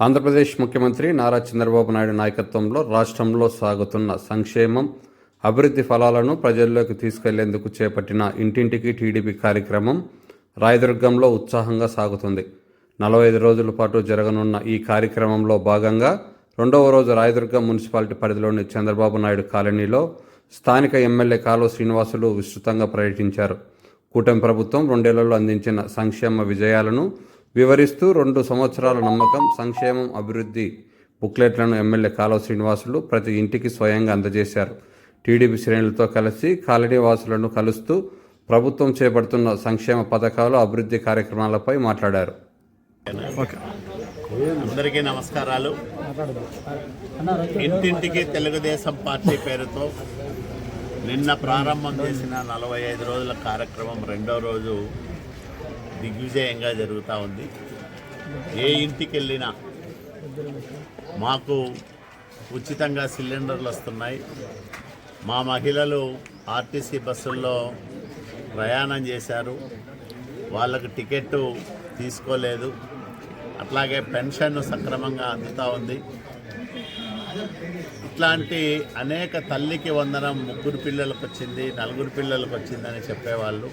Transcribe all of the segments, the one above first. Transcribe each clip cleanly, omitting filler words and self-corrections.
ఆంధ్రప్రదేశ్ ముఖ్యమంత్రి నారా చంద్రబాబు నాయుడు నాయకత్వంలో రాష్ట్రంలో సాగుతున్న సంక్షేమం, అభివృద్ధి ఫలాలను ప్రజల్లోకి తీసుకెళ్లేందుకు చేపట్టిన ఇంటింటికి టీడీపీ కార్యక్రమం రాయదుర్గంలో ఉత్సాహంగా సాగుతుంది. 45 రోజుల పాటు జరగనున్న ఈ కార్యక్రమంలో భాగంగా రెండవ రోజు రాయదుర్గం మున్సిపాలిటీ పరిధిలోని చంద్రబాబు నాయుడు కాలనీలో స్థానిక ఎమ్మెల్యే కాలువ శ్రీనివాసులు విస్తృతంగా పర్యటించారు. కూటమి ప్రభుత్వం 2 ఏళ్లలో అందించిన సంక్షేమ విజయాలను వివరిస్తూ 2 సంవత్సరాల నమ్మకం, సంక్షేమం, అభివృద్ధి బుక్లెట్లను ఎమ్మెల్యే కాలువ శ్రీనివాసులు ప్రతి ఇంటికి స్వయంగా అందజేశారు. టీడీపీ శ్రేణులతో కలిసి కాలనీ వాసులను కలుస్తూ ప్రభుత్వం చేపడుతున్న సంక్షేమ పథకాలు, అభివృద్ధి కార్యక్రమాలపై మాట్లాడారు. అందరికీ నమస్కారాలు. ఇంటింటికి తెలుగుదేశం పార్టీ పేరుతో నిన్న ప్రారంభం చేసిన 45 రోజుల కార్యక్రమం రెండో రోజు దిగ్విజయంగా జరుగుతూ ఉంది. ఏ ఇంటికి వెళ్ళినా మాకు ఉచితంగా సిలిండర్లు వస్తున్నాయి. మా మహిళలు ఆర్టీసీ బస్సుల్లో ప్రయాణం చేశారు, వాళ్ళకు టికెట్టు తీసుకోలేదు. అట్లాగే పెన్షన్ సక్రమంగా అందుతూ ఉంది. ఇట్లాంటి అనేక తల్లికి వందనం 3 పిల్లలకు వచ్చింది, 4 పిల్లలకు వచ్చిందని చెప్పేవాళ్ళు.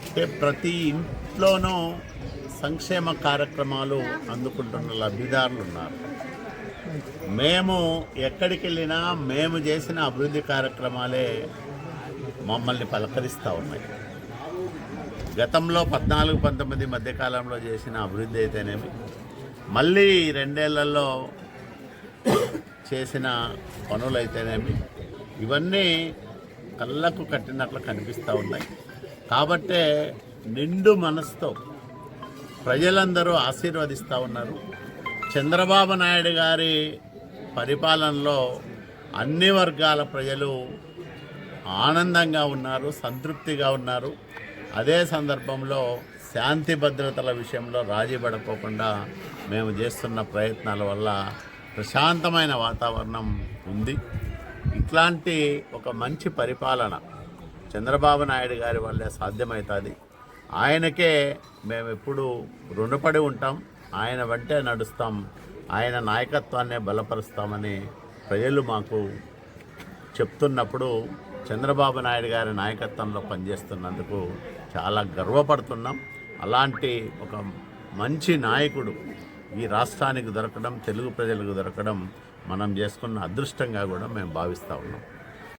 అంటే ప్రతి ఇంట్లోనూ సంక్షేమ కార్యక్రమాలు అందుకుంటున్న లబ్ధిదారులు ఉన్నారు. మేము ఎక్కడికి వెళ్ళినా మేము చేసిన అభివృద్ధి కార్యక్రమాలే మమ్మల్ని పలకరిస్తూ ఉన్నాయి. గతంలో 14-19 మధ్యకాలంలో చేసిన అభివృద్ధి అయితేనేమి, మళ్ళీ 2 ఏళ్లలో చేసిన పనులైతేనేమి, ఇవన్నీ కళ్ళకు కట్టినట్లు కనిపిస్తూ ఉన్నాయి. కాబట్టే నిండు మనసుతో ప్రజలందరూ ఆశీర్వదిస్తూ ఉన్నారు. చంద్రబాబు నాయుడు గారి పరిపాలనలో అన్ని వర్గాల ప్రజలు ఆనందంగా ఉన్నారు, సంతృప్తిగా ఉన్నారు. అదే సందర్భంలో శాంతి భద్రతల విషయంలో రాజీ పడకోకుండా మేము చేస్తున్న ప్రయత్నాల వల్ల ప్రశాంతమైన వాతావరణం ఉంది. ఇట్లాంటి ఒక మంచి పరిపాలన చంద్రబాబు నాయుడు గారి వల్లే సాధ్యమవుతుంది. ఆయనకే మేము ఎప్పుడు రుణపడి ఉంటాం, ఆయన వెంటే నడుస్తాం, ఆయన నాయకత్వాన్నే బలపరుస్తామని ప్రజలు మాకు చెప్తున్నప్పుడు చంద్రబాబు నాయుడు గారి నాయకత్వంలో పనిచేస్తున్నందుకు చాలా గర్వపడుతున్నాం. అలాంటి ఒక మంచి నాయకుడు ఈ రాష్ట్రానికి దొరకడం, తెలుగు ప్రజలకు దొరకడం మనం చేసుకున్న అదృష్టంగా కూడా మేము భావిస్తూ ఉన్నాం.